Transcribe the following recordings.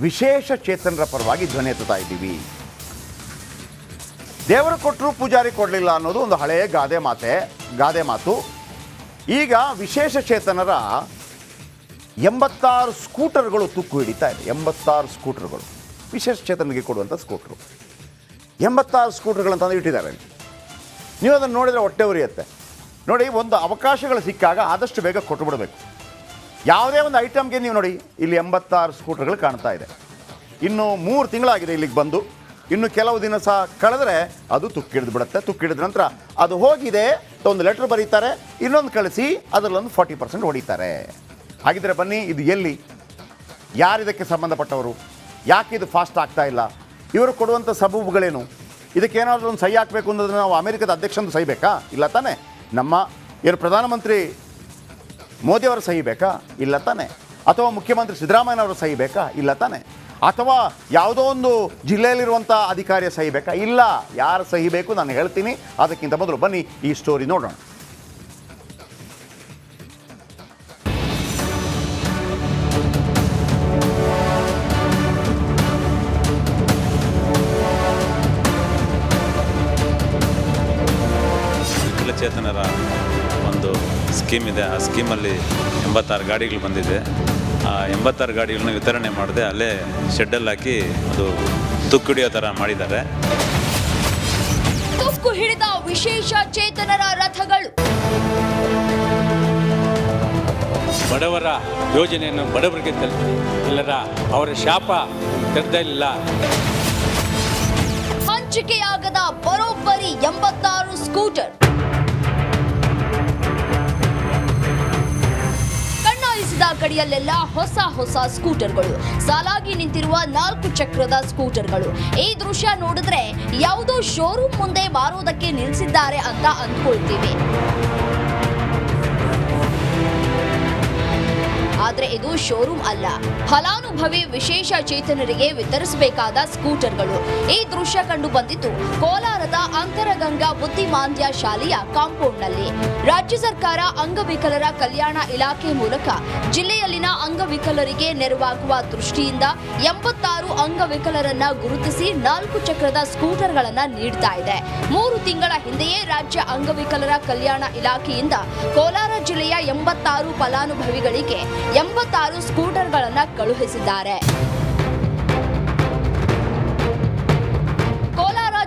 ವಿಶೇಷ ಚೇತನರ ಪರವಾಗಿ ಧ್ವನಿ ಎತ್ತುತ್ತಾ ಇದ್ದೀವಿ. ದೇವರು ಕೊಟ್ಟರು ಪೂಜಾರಿ ಕೊಡಲಿಲ್ಲ ಅನ್ನೋದು ಒಂದು ಹಳೆಯ ಗಾದೆ ಮಾತು. ಈಗ ವಿಶೇಷ ಚೇತನರ 86 ಸ್ಕೂಟರ್ಗಳು ತುಕ್ಕು ಹಿಡಿತಾ ಇದೆ. 86 ಸ್ಕೂಟರ್ಗಳು ವಿಶೇಷ ಚೇತನಿಗೆ ಕೊಡುವಂಥ ಸ್ಕೂಟ್ರು. 86 ಸ್ಕೂಟರ್ಗಳಂತಂದು ಇಟ್ಟಿದ್ದಾರೆ. ನೀವು ಅದನ್ನು ನೋಡಿದರೆ ಹೊಟ್ಟೆ ಉರಿಯುತ್ತೆ. ನೋಡಿ, ಒಂದು ಅವಕಾಶಗಳು ಸಿಕ್ಕಾಗ ಆದಷ್ಟು ಬೇಗ ಕೊಟ್ಟು ಬಿಡಬೇಕು. ಯಾವುದೇ ಒಂದು ಐಟಮ್ಗೆ ನೀವು ನೋಡಿ, ಇಲ್ಲಿ 86 ಸ್ಕೂಟರ್ಗಳು ಕಾಣ್ತಾ ಇದೆ. ಇನ್ನು 3 ತಿಂಗಳಾಗಿದೆ ಇಲ್ಲಿಗೆ ಬಂದು. ಇನ್ನು ಕೆಲವು ದಿನ ಸಹ ಕಳೆದ್ರೆ ಅದು ತುಕ್ಕಿಡಿದು ಬಿಡುತ್ತೆ. ತುಕ್ಕಿಡಿದ ನಂತರ ಅದು ಹೋಗಿದೆ ಒಂದು ಲೆಟ್ರ್ ಬರೀತಾರೆ, ಇನ್ನೊಂದು ಕಳಿಸಿ ಅದರಲ್ಲೊಂದು 40% ಹೊಡಿತಾರೆ. ಹಾಗಿದ್ರೆ ಬನ್ನಿ, ಇದು ಎಲ್ಲಿ, ಯಾರಿದಕ್ಕೆ ಸಂಬಂಧಪಟ್ಟವರು, ಯಾಕೆ ಇದು ಫಾಸ್ಟ್ ಆಗ್ತಾ ಇಲ್ಲ, ಇವರು ಕೊಡುವಂಥ ಸಬೂಬುಗಳೇನು, ಇದಕ್ಕೇನಾದರೂ ಒಂದು ಸಹಿ ಹಾಕಬೇಕು ಅನ್ನೋದನ್ನು ನಾವು ಅಮೆರಿಕದ ಅಧ್ಯಕ್ಷಂದು ಸಹಿ ಬೇಕಾ? ಇಲ್ಲ ತಾನೇ. ನಮ್ಮ ಪ್ರಧಾನಮಂತ್ರಿ ಮೋದಿಯವರು ಸಹಿ ಬೇಕಾ? ಇಲ್ಲ ತಾನೇ. ಅಥವಾ ಮುಖ್ಯಮಂತ್ರಿ ಸಿದ್ದರಾಮಯ್ಯನವರು ಸಹಿ ಬೇಕಾ? ಇಲ್ಲ ತಾನೇ. ಅಥವಾ ಯಾವುದೋ ಒಂದು ಜಿಲ್ಲೆಯಲ್ಲಿರುವಂಥ ಅಧಿಕಾರಿಯ ಸಹಿ ಬೇಕಾ? ಇಲ್ಲ. ಯಾರು ಸಹಿ ಬೇಕು ನಾನು ಹೇಳ್ತೀನಿ. ಅದಕ್ಕಿಂತ ಮೊದಲು ಬನ್ನಿ ಈ ಸ್ಟೋರಿ ನೋಡೋಣ. ವಿಕಲಚೇತನರ ಒಂದು ಸ್ಕೀಮ್ ಇದೆ. ಆ ಸ್ಕೀಮಲ್ಲಿ 86 ಗಾಡಿಗಳು ಬಂದಿದೆ. ಆ 86 ಗಾಡಿಗಳನ್ನ ವಿತರಣೆ ಮಾಡದೆ ಅಲ್ಲೇ ಶೆಡ್ಡಲ್ಲಿ ಹಾಕಿ ಅದು ತುಕ್ಕು ಹಿಡಿಯೋ ಥರ ಮಾಡಿದ್ದಾರೆ. ತುಕ್ಕು ಹಿಡಿದ ವಿಶೇಷ ಚೇತನರ ರಥಗಳು. ಬಡವರ ಯೋಜನೆಯನ್ನು ಬಡವರಿಗೆ ತಲುಪಿ ಇಲ್ಲರ ಅವರ ಶಾಪ ತೆರೆದಿಲ್ಲ. ಹಂಚಿಕೆಯಾಗದ ಬರೋಬ್ಬರಿ 86 ಸ್ಕೂಟರ್. ಕಡಿಯಲ್ಲೆಲ್ಲ ಹೊಸ ಸ್ಕೂಟರ್ಗಳು, ಸಾಲಾಗಿ ನಿಂತಿರುವ 4 ಚಕ್ರದ ಸ್ಕೂಟರ್ಗಳು. ಈ ದೃಶ್ಯ ನೋಡಿದ್ರೆ ಯಾವುದೋ ಶೋರೂಮ್ ಮುಂದೆ ಮಾರೋದಕ್ಕೆ ನಿಲ್ಲಿಸಿದ್ದಾರೆ ಅಂತ ಅಂದ್ಕೊಳ್ತೀವಿ. ಆದ್ರೆ ಇದು ಶೋರೂಮ್ ಅಲ್ಲ, ಫಲಾನುಭವಿ ವಿಶೇಷ ಚೇತನರಿಗೆ ವಿತರಿಸಬೇಕಾದ ಸ್ಕೂಟರ್ಗಳು. ಈ ದೃಶ್ಯ ಕಂಡು ಬಂದಿದ್ದು ಕೋಲಾರದ ಅಂತರಗಂಗಾ ಬುದ್ಧಿಮಾಂದ್ಯ ಶಾಲೆಯ ಕಾಂಪೌಂಡ್ನಲ್ಲಿ. ರಾಜ್ಯ ಸರ್ಕಾರ ಅಂಗವಿಕಲರ ಕಲ್ಯಾಣ ಇಲಾಖೆ ಮೂಲಕ ಜಿಲ್ಲೆಯಲ್ಲಿನ ಅಂಗವಿಕಲರಿಗೆ ನೆರವಾಗುವ ದೃಷ್ಟಿಯಿಂದ 86 ಅಂಗವಿಕಲರನ್ನ ಗುರುತಿಸಿ 4 ಚಕ್ರದ ಸ್ಕೂಟರ್ಗಳನ್ನ ನೀಡ್ತಾ ಇದೆ. 3 ತಿಂಗಳ ಹಿಂದೆಯೇ ರಾಜ್ಯ ಅಂಗವಿಕಲರ ಕಲ್ಯಾಣ ಇಲಾಖೆಯಿಂದ ಕೋಲಾರ ಜಿಲ್ಲೆಯ 86 ಫಲಾನುಭವಿಗಳಿಗೆ 86 ಸ್ಕೂಟರ್ಗಳನ್ನು ಕಳುಹಿಸಿದ್ದಾರೆ.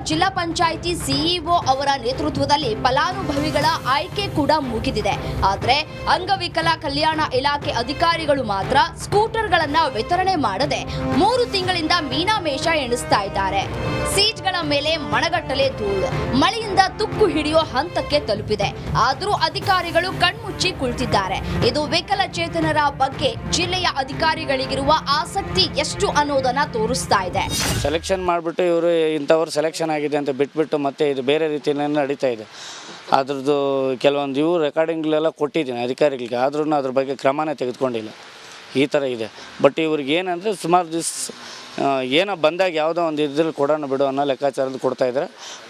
ಜಿಲ್ಲಾ ಪಂಚಾಯಿತಿ ಸಿಇಒ ಅವರ ನೇತೃತ್ವದಲ್ಲಿ ಫಲಾನುಭವಿಗಳ ಆಯ್ಕೆ ಕೂಡ ಮುಗಿದಿದೆ. ಆದರೆ ಅಂಗವಿಕಲ ಕಲ್ಯಾಣ ಇಲಾಖೆ ಅಧಿಕಾರಿಗಳು ಮಾತ್ರ ಸ್ಕೂಟರ್ಗಳನ್ನ ವಿತರಣೆ ಮಾಡದೆ 3 ತಿಂಗಳಿಂದ ಮೀನಾಮೇಷ ಎಣಿಸ್ತಾ ಇದ್ದಾರೆ. ಸೀಟ್ಗಳ ಮೇಲೆ ಮಣಗಟ್ಟಲೆ ಧೂಳು, ಮಳೆಯಿಂದ ತುಕ್ಕು ಹಿಡಿಯೋ ಹಂತಕ್ಕೆ ತಲುಪಿದೆ. ಆದರೂ ಅಧಿಕಾರಿಗಳು ಕಣ್ಮುಚ್ಚಿ ಕುಳಿತಿದ್ದಾರೆ. ಇದು ವಿಕಲಚೇತನರ ಬಗ್ಗೆ ಜಿಲ್ಲೆಯ ಅಧಿಕಾರಿಗಳಿಗಿರುವ ಆಸಕ್ತಿ ಎಷ್ಟು ಅನ್ನೋದನ್ನ ತೋರಿಸ್ತಾ ಇದೆ. ಸೆಲೆಕ್ಷನ್ ಮಾಡಿಬಿಟ್ಟು ಇವರು ಇಂಥವ್ರು ಸೆಲೆಕ್ಷನ್ ಆಗಿದೆ ಅಂತ ಬಿಟ್ಬಿಟ್ಟು ಮತ್ತೆ ಇದು ಬೇರೆ ರೀತಿಯಲ್ಲಿ ನಡೀತಾ ಇದೆ. ಅದ್ರದ್ದು ಕೆಲವೊಂದು ಇವು ರೆಕಾರ್ಡಿಂಗ್ಲೆಲ್ಲ ಕೊಟ್ಟಿದ್ದೀನಿ ಅಧಿಕಾರಿಗಳಿಗೆ, ಆದ್ರೂ ಅದ್ರ ಬಗ್ಗೆ ಕ್ರಮನೇ ತೆಗೆದುಕೊಂಡಿಲ್ಲ. ಈ ಥರ ಇದೆ. ಬಟ್ ಇವ್ರಿಗೆ ಏನಂದರೆ ಸುಮಾರು ದಿವಸ ಏನೋ ಬಂದಾಗ ಯಾವುದೋ ಒಂದು ಇದ್ರಲ್ಲಿ ಕೊಡೋಣ ಬಿಡು ಅನ್ನೋ ಲೆಕ್ಕಾಚಾರದ್ದು ಕೊಡ್ತಾಯಿದ್ದಾರೆ.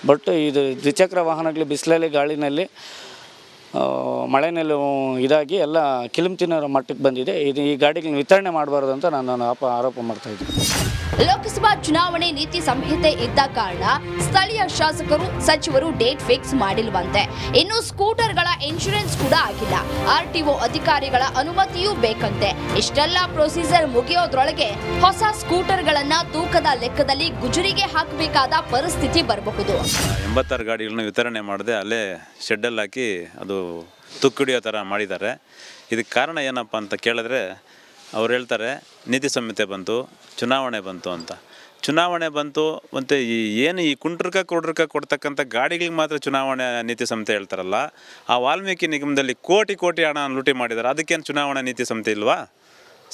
ಬಟ್ ಇದು ದ್ವಿಚಕ್ರ ವಾಹನಗಳು ಬಿಸಿಲಲ್ಲಿ ಗಾಳಿನಲ್ಲಿ ಮಳೆನಲ್ಲಿ ಇದಾಗಿ ಎಲ್ಲ ಕಿಲುಮ್ ತಿನ್ನೋ ಮಟ್ಟಕ್ಕೆ ಬಂದಿದೆ. ಇದು ಈ ಗಾಡಿಗಳನ್ನ ವಿತರಣೆ ಮಾಡಬಾರ್ದು ಅಂತ ನಾನು ಆರೋಪ ಮಾಡ್ತಾಯಿದ್ದೀನಿ. ಲೋಕಸಭಾ ಚುನಾವಣೆ ನೀತಿ ಸಂಹಿತೆ ಇದ್ದ ಕಾರಣ ಸ್ಥಳೀಯ ಶಾಸಕರು ಸಚಿವರು ಡೇಟ್ ಫಿಕ್ಸ್ ಮಾಡಿಲ್ವಂತೆ. ಇನ್ನು ಸ್ಕೂಟರ್ಗಳ ಇನ್ಶೂರೆನ್ಸ್ ಕೂಡ ಆಗಿಲ್ಲ. ಆರ್ಟಿಒ ಅಧಿಕಾರಿಗಳ ಅನುಮತಿಯೂ ಬೇಕಂತೆ. ಇಷ್ಟೆಲ್ಲ ಪ್ರೊಸೀಜರ್ ಮುಗಿಯೋದ್ರೊಳಗೆ ಹೊಸ ಸ್ಕೂಟರ್ಗಳನ್ನ ತೂಕದ ಲೆಕ್ಕದಲ್ಲಿ ಗುಜರಿಗೆ ಹಾಕಬೇಕಾದ ಪರಿಸ್ಥಿತಿ ಬರಬಹುದು. 86 ಗಾಡಿಗಳನ್ನ ವಿತರಣೆ ಮಾಡದೆ ಅಲ್ಲೇ ಶೆಡ್ಡಲ್ಲಿ ಹಾಕಿ ಅದು ತುಕ್ಕು ಹಿಡಿಯೋ ಥರ ಮಾಡಿದ್ದಾರೆ. ಇದಕ್ಕೆ ಕಾರಣ ಏನಪ್ಪ ಅಂತ ಕೇಳಿದ್ರೆ ಅವ್ರು ಹೇಳ್ತಾರೆ ನೀತಿ ಸಂಹಿತೆ ಬಂತು, ಚುನಾವಣೆ ಬಂತು ಅಂತ. ಚುನಾವಣೆ ಬಂತು ಮತ್ತು ಈ ಕುಂಟ್ರಕ ಕೊಡ್ತಕ್ಕಂಥ ಗಾಡಿಗಳಿಗೆ ಮಾತ್ರ ಚುನಾವಣೆ ನೀತಿ ಸಂಹಿತೆ ಹೇಳ್ತಾರಲ್ಲ, ಆ ವಾಲ್ಮೀಕಿ ನಿಗಮದಲ್ಲಿ ಕೋಟಿ ಹಣ ಲೂಟಿ ಮಾಡಿದ್ದಾರೆ. ಅದಕ್ಕೇನು ಚುನಾವಣಾ ನೀತಿ ಸಂಹಿತೆ ಇಲ್ವಾ?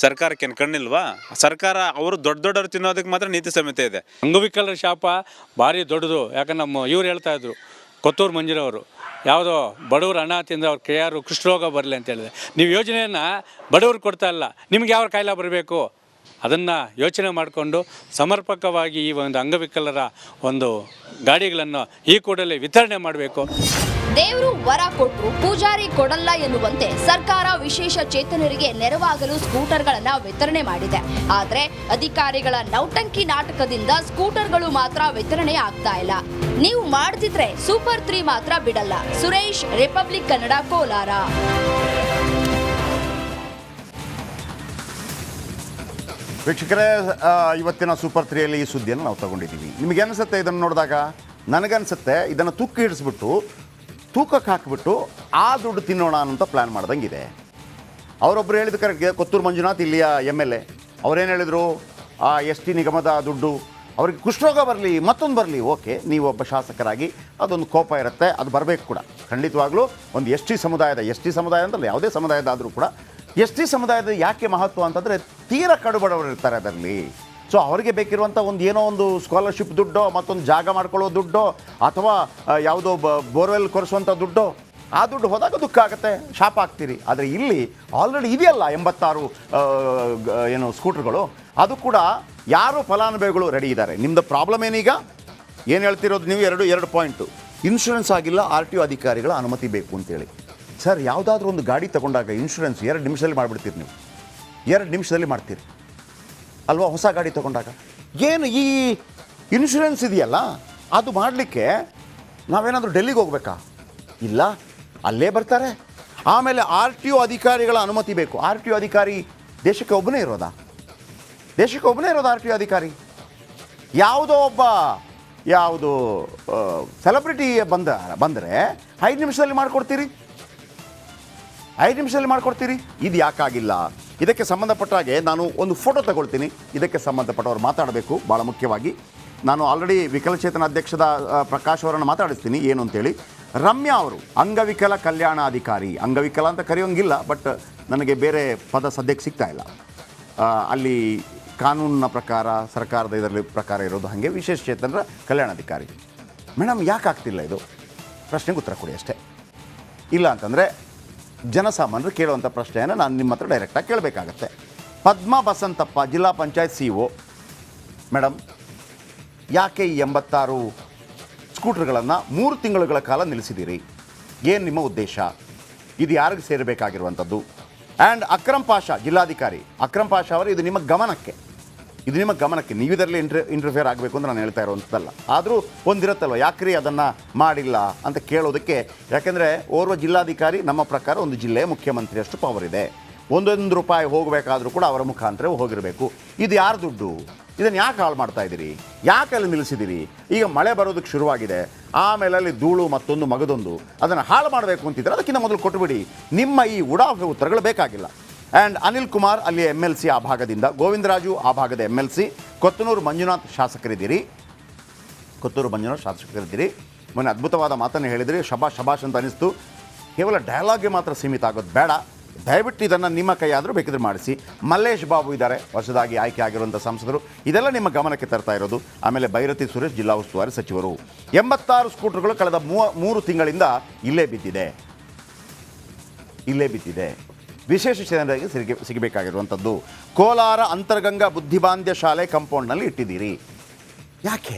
ಸರ್ಕಾರಕ್ಕೇನು ಕಣ್ಣಿಲ್ವಾ? ಸರ್ಕಾರ ಅವರು ದೊಡ್ಡವರು ತಿನ್ನೋದಕ್ಕೆ ಮಾತ್ರ ನೀತಿ ಸಂಹಿತೆ ಇದೆ. ಅಂಗವಿಕಲರ ಶಾಪ ಭಾರಿ ದೊಡ್ಡದು. ಯಾಕಂದ್ರೆ ಇವ್ರು ಹೇಳ್ತಾಯಿದ್ರು ಕೊತ್ತೂರು ಮಂಜುರವರು, ಯಾವುದೋ ಬಡವರು ಹಣ ತಿಂದರೆ ಅವ್ರ ಕೈಯಾರು ಕುಷ್ಠರೋಗ ಬರಲಿ ಅಂತ ಹೇಳಿದೆ. ನೀವು ಯೋಜನೆಯನ್ನು ಬಡವ್ರಿಗೆ ಕೊಡ್ತಾ ಇಲ್ಲ, ನಿಮ್ಗೆ ಯಾವ ಕಾಯಿಲೆ ಬರಬೇಕು ಅದನ್ನು ಯೋಚನೆ ಮಾಡಿಕೊಂಡು ಸಮರ್ಪಕವಾಗಿ ಈ ಒಂದು ಅಂಗವಿಕಲರ ಒಂದು ಗಾಡಿಗಳನ್ನು ಈ ಕೂಡಲೇ ವಿತರಣೆ ಮಾಡಬೇಕು. ದೇವರು ವರ ಕೊಟ್ರು ಪೂಜಾರಿ ಕೊಡಲ್ಲ ಎನ್ನುವಂತೆ ಸರ್ಕಾರ ವಿಶೇಷ ಚೇತನರಿಗೆ ನೆರವಾಗಲು ಸ್ಕೂಟರ್ಗಳನ್ನ ವಿತರಣೆ ಮಾಡಿದೆ. ಆದ್ರೆ ಅಧಿಕಾರಿಗಳ ನೌಟಂಕಿ ನಾಟಕದಿಂದ ಸ್ಕೂಟರ್ಗಳು ಮಾತ್ರ ವಿತರಣೆ ಆಗ್ತಾ ಇಲ್ಲ. ನೀವು ಮಾಡ್ತಿದ್ರೆ ಸೂಪರ್ 3 ಮಾತ್ರ ಬಿಡಲ್ಲ. ಸುರೇಶ್, ರಿಪಬ್ಲಿಕ್ ಕನ್ನಡ, ಕೋಲಾರ. ವೀಕ್ಷಕರೇ, ಇವತ್ತಿನ ಸೂಪರ್ 3ಯಲ್ಲಿ ಈ ಸುದ್ದಿಯನ್ನು ನಾವು ತಗೊಂಡಿದ್ದೀವಿ. ನಿಮಗೆ ಅನಿಸುತ್ತೆ ಇದನ್ನು ನೋಡಿದಾಗ? ನನಗನ್ಸುತ್ತೆ ಇದನ್ನು ತೂಕ ಹಿಡಿಸ್ಬಿಟ್ಟು ತೂಕಕ್ಕೆ ಹಾಕಿಬಿಟ್ಟು ಆ ದುಡ್ಡು ತಿನ್ನೋಣ ಅಂತ ಪ್ಲ್ಯಾನ್ ಮಾಡ್ದಂಗಿದೆ. ಅವರೊಬ್ಬರು ಹೇಳಿದ ಕರೆಕ್ಟ್, ಕೊತ್ತೂರು ಮಂಜುನಾಥ್ ಇಲ್ಲಿಯ MLA ಅವರೇನು ಹೇಳಿದರು, ಆ ST ನಿಗಮದ ದುಡ್ಡು ಅವ್ರಿಗೆ ಕುಷ್ಠರೋಗ ಬರಲಿ ಮತ್ತೊಂದು ಬರಲಿ, ಓಕೆ, ನೀವು ಒಬ್ಬ ಶಾಸಕರಾಗಿ ಅದೊಂದು ಕೋಪ ಇರುತ್ತೆ, ಅದು ಬರಬೇಕು ಕೂಡ ಖಂಡಿತವಾಗ್ಲೂ. ಒಂದು ST ಸಮುದಾಯ ಅಂತಲ್ಲ, ಯಾವುದೇ ಸಮುದಾಯದಾದರೂ ಕೂಡ ST ಸಮುದಾಯದ ಯಾಕೆ ಮಹತ್ವ ಅಂತಂದರೆ ತೀರಾ ಕಡುಬಡವರು ಇರ್ತಾರೆ ಅದರಲ್ಲಿ. ಸೊ ಅವರಿಗೆ ಬೇಕಿರುವಂಥ ಏನೋ ಒಂದು ಸ್ಕಾಲರ್ಶಿಪ್ ದುಡ್ಡೋ, ಮತ್ತೊಂದು ಜಾಗ ಮಾಡ್ಕೊಳ್ಳೋ ದುಡ್ಡೋ, ಅಥವಾ ಯಾವುದೋ ಬೋರ್ವೆಲ್ ಕೊರೆಸುವಂಥ ದುಡ್ಡೋ, ಆ ದುಡ್ಡು ಹೋದಾಗ ದುಃಖ ಆಗುತ್ತೆ, ಶಾಪ ಆಗ್ತೀರಿ. ಆದರೆ ಇಲ್ಲಿ ಆಲ್ರೆಡಿ ಇದೆಯಲ್ಲ 86 ಸ್ಕೂಟರ್ಗಳು, ಅದು ಕೂಡ ಯಾರು ಫಲಾನುಭವಿಗಳು ರೆಡಿ ಇದ್ದಾರೆ. ನಿಮ್ಮದು ಪ್ರಾಬ್ಲಮ್ ಏನೀಗ? ಏನು ಹೇಳ್ತಿರೋದು ನೀವು? ಎರಡು ಪಾಯಿಂಟು. ಇನ್ಶೂರೆನ್ಸ್ ಆಗಿಲ್ಲ, RTO ಅಧಿಕಾರಿಗಳ ಅನುಮತಿ ಬೇಕು ಅಂತೇಳಿ. ಸರ್, ಯಾವುದಾದ್ರೂ ಒಂದು ಗಾಡಿ ತೊಗೊಂಡಾಗ ಇನ್ಶೂರೆನ್ಸ್ 2 ನಿಮಿಷದಲ್ಲಿ ಮಾಡಿಬಿಡ್ತೀರಿ ನೀವು. 2 ನಿಮಿಷದಲ್ಲಿ ಮಾಡ್ತೀರಿ ಅಲ್ವಾ? ಹೊಸ ಗಾಡಿ ತೊಗೊಂಡಾಗ ಏನು ಈ ಇನ್ಶೂರೆನ್ಸ್ ಇದೆಯಲ್ಲ, ಅದು ಮಾಡಲಿಕ್ಕೆ ನಾವೇನಾದರೂ ಡೆಲ್ಲಿಗೆ ಹೋಗ್ಬೇಕಾ? ಇಲ್ಲ, ಅಲ್ಲೇ ಬರ್ತಾರೆ. ಆಮೇಲೆ RTO ಅಧಿಕಾರಿಗಳ ಅನುಮತಿ ಬೇಕು. RTO ಅಧಿಕಾರಿ ದೇಶಕ್ಕೆ ಒಬ್ಬನೇ ಇರೋದಾ? RTO ಅಧಿಕಾರಿ ಯಾವುದೋ ಒಬ್ಬ ಸೆಲೆಬ್ರಿಟಿ ಬಂದರೆ 5 ನಿಮಿಷದಲ್ಲಿ ಮಾಡಿಕೊಡ್ತೀರಿ. ಇದು ಯಾಕಾಗಿಲ್ಲ? ಇದಕ್ಕೆ ಸಂಬಂಧಪಟ್ಟ ಹಾಗೆ ನಾನು ಒಂದು ಫೋಟೋ ತಗೊಳ್ತೀನಿ. ಇದಕ್ಕೆ ಸಂಬಂಧಪಟ್ಟವ್ರು ಮಾತಾಡಬೇಕು ಭಾಳ ಮುಖ್ಯವಾಗಿ. ನಾನು ಆಲ್ರೆಡಿ ವಿಕಲಚೇತನ ಅಧ್ಯಕ್ಷದ ಪ್ರಕಾಶ್ ಅವರನ್ನು ಮಾತಾಡಿಸ್ತೀನಿ ಏನು ಅಂತೇಳಿ. ರಮ್ಯಾ ಅವರು ಅಂಗವಿಕಲ ಕಲ್ಯಾಣಾಧಿಕಾರಿ, ಅಂಗವಿಕಲ ಅಂತ ಕರೆಯೋಂಗಿಲ್ಲ, ಬಟ್ ನನಗೆ ಬೇರೆ ಪದ ಸದ್ಯಕ್ಕೆ ಸಿಗ್ತಾ ಇಲ್ಲ. ಅಲ್ಲಿ ಕಾನೂನಿನ ಪ್ರಕಾರ, ಸರ್ಕಾರದ ಇದರಲ್ಲಿ ಪ್ರಕಾರ ಇರೋದು ಹಾಗೆ ವಿಶೇಷ ಚೇತನರ ಕಲ್ಯಾಣಾಧಿಕಾರಿ. ಮೇಡಮ್, ಯಾಕಾಗ್ತಿಲ್ಲ ಇದು? ಪ್ರಶ್ನೆಗೆ ಉತ್ತರ ಕೊಡಿ ಅಷ್ಟೇ. ಇಲ್ಲ ಅಂತಂದರೆ ಜನಸಾಮಾನ್ಯರು ಕೇಳುವಂಥ ಪ್ರಶ್ನೆಯನ್ನು ನಾನು ನಿಮ್ಮ ಹತ್ರ ಡೈರೆಕ್ಟಾಗಿ ಕೇಳಬೇಕಾಗತ್ತೆ. ಪದ್ಮಾ ಬಸಂತಪ್ಪ, ಜಿಲ್ಲಾ ಪಂಚಾಯತ್ CO. ಮೇಡಮ್, ಯಾಕೆ ಈ 86 ಸ್ಕೂಟರ್ಗಳನ್ನು 3 ತಿಂಗಳುಗಳ ಕಾಲ ನಿಲ್ಲಿಸಿದ್ದೀರಿ? ಏನು ನಿಮ್ಮ ಉದ್ದೇಶ? ಇದು ಯಾರಿಗೆ ಸೇರಬೇಕಾಗಿರುವಂಥದ್ದು? ಆ್ಯಂಡ್ ಅಕ್ರಮ್ ಪಾಷಾ, ಜಿಲ್ಲಾಧಿಕಾರಿ ಅಕ್ರಮ್ ಪಾಷಾ ಅವರು, ಇದು ನಿಮ್ಮ ಗಮನಕ್ಕೆ ನೀವು ಇದರಲ್ಲಿ ಇಂಟರ್ಫಿಯರ್ ಆಗಬೇಕು ಅಂತ ನಾನು ಹೇಳ್ತಾ ಇರೋವಂಥದ್ದಲ್ಲ. ಆದರೂ ಒಂದಿರುತ್ತಲ್ವ, ಯಾಕ್ರಿ ಅದನ್ನು ಮಾಡಿಲ್ಲ ಅಂತ ಕೇಳೋದಕ್ಕೆ. ಯಾಕೆಂದರೆ ಓರ್ವ ಜಿಲ್ಲಾಧಿಕಾರಿ ನಮ್ಮ ಪ್ರಕಾರ ಒಂದು ಜಿಲ್ಲೆಯ ಮುಖ್ಯಮಂತ್ರಿಯಷ್ಟು ಪವರ್ ಇದೆ. 1 ರೂಪಾಯಿ ಹೋಗಬೇಕಾದ್ರೂ ಕೂಡ ಅವರ ಮುಖಾಂತರ ಹೋಗಿರಬೇಕು. ಇದು ಯಾರ ದುಡ್ಡು? ಇದನ್ನು ಯಾಕೆ ಹಾಳು ಮಾಡ್ತಾ ಇದ್ದೀರಿ? ಯಾಕೆ ಅಲ್ಲಿ ನಿಲ್ಲಿಸಿದ್ದೀರಿ? ಈಗ ಮಳೆ ಬರೋದಕ್ಕೆ ಶುರುವಾಗಿದೆ, ಆಮೇಲೆ ಅಲ್ಲಿ ಧೂಳು ಮತ್ತೊಂದು ಮಗದೊಂದು, ಅದನ್ನು ಹಾಳು ಮಾಡಬೇಕು ಅಂತಿದ್ರೆ ಅದಕ್ಕಿಂತ ಮೊದಲು ಕೊಟ್ಟುಬಿಡಿ. ನಿಮ್ಮ ಈ ಉಡಾಫೆ ಉತ್ತರಗಳು ಬೇಕಾಗಿಲ್ಲ. ಆ್ಯಂಡ್ ಅನಿಲ್ ಕುಮಾರ್ ಅಲ್ಲಿ MLC ಆ ಭಾಗದಿಂದ, ಗೋವಿಂದರಾಜು ಆ ಭಾಗದ MLC, ಕೊತ್ತೂರು ಮಂಜುನಾಥ್ ಶಾಸಕರಿದ್ದೀರಿ. ಮೊನ್ನೆ ಅದ್ಭುತವಾದ ಮಾತನ್ನು ಹೇಳಿದ್ರಿ, ಶಬಾಷ್ ಅಂತ ಅನಿಸ್ತು. ಕೇವಲ ಡಯಲಾಗ್ಗೆ ಮಾತ್ರ ಸೀಮಿತ ಆಗೋದು ಬೇಡ, ದಯವಿಟ್ಟು ಇದನ್ನು ನಿಮ್ಮ ಕೈಯಾದರೂ ಬೇಕಿದ್ರೆ ಮಾಡಿಸಿ. ಮಲ್ಲೇಶ್ ಬಾಬು ಇದ್ದಾರೆ, ಹೊಸದಾಗಿ ಆಯ್ಕೆ ಆಗಿರುವಂಥ ಸಂಸದರು. ಇದೆಲ್ಲ ನಿಮ್ಮ ಗಮನಕ್ಕೆ ತರ್ತಾ ಇರೋದು. ಆಮೇಲೆ ಬೈರತಿ ಸುರೇಶ್, ಜಿಲ್ಲಾ ಉಸ್ತುವಾರಿ ಸಚಿವರು. 86 ಸ್ಕೂಟರ್ಗಳು ಕಳೆದ 3 ತಿಂಗಳಿಂದ ಇಲ್ಲೇ ಬಿದ್ದಿದೆ. ವಿಶೇಷ ಚೇತನರಿಗೆ ಸಿಗಬೇಕಾಗಿರುವಂಥದ್ದು. ಕೋಲಾರ ಅಂತರಗಂಗಾ ಬುದ್ಧಿಮಾಂದ್ಯ ಶಾಲೆ ಕಾಂಪೌಂಡ್ನಲ್ಲಿ ಇಟ್ಟಿದ್ದೀರಿ. ಯಾಕೆ?